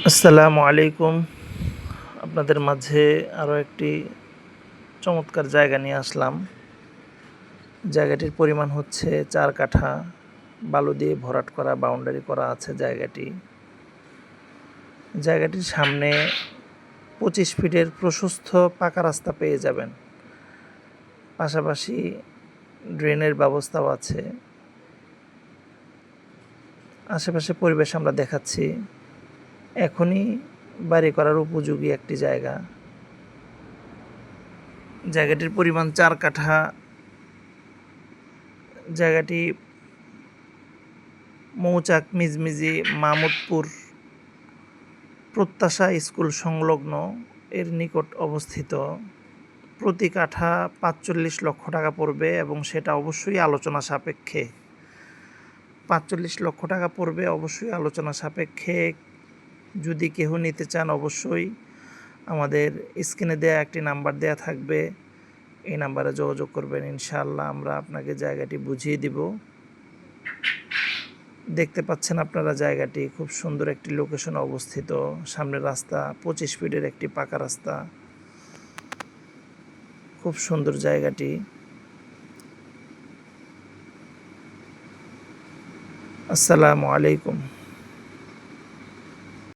আসসালামু আলাইকুম। আপনাদের মাঝে আরও একটি চমৎকার জায়গা নিয়ে আসলাম। জায়গাটির পরিমাণ হচ্ছে ৪ কাঠা। বালু দিয়ে ভরাট করা, বাউন্ডারি করা আছে জায়গাটি। জায়গাটির সামনে ২৫ ফিটের প্রশস্ত পাকা রাস্তা পেয়ে যাবেন। পাশাপাশি ড্রেনের ব্যবস্থাও আছে। আশেপাশে পরিবেশ আমরা দেখাচ্ছি। এখনই বাড়ি করার উপযোগী একটি জায়গা। জায়গাটির পরিমাণ ৪ কাঠা। জায়গাটি মৌচাক মিজমিজি মামুদপুর প্রত্যাশা স্কুল সংলগ্ন এর নিকট অবস্থিত। প্রতি কাঠা ৪৫ লক্ষ টাকা পড়বে এবং সেটা অবশ্যই আলোচনা সাপেক্ষে। ৪৫ লক্ষ টাকা পড়বে অবশ্যই আলোচনা সাপেক্ষে। যদি কেহ নিতে চান অবশ্যই আমাদের স্ক্রিনে দেয়া একটি নাম্বার দেয়া থাকবে, এই নাম্বারে যোগাযোগ করবেন। ইনশাআল্লাহ আমরা আপনাকে জায়গাটি বুঝিয়ে দিব। দেখতে পাচ্ছেন আপনারা জায়গাটি খুব সুন্দর একটি লোকেশনে অবস্থিত। সামনে রাস্তা ২৫ ফিটের একটি পাকা রাস্তা। খুব সুন্দর জায়গাটি। আসসালামু আলাইকুম।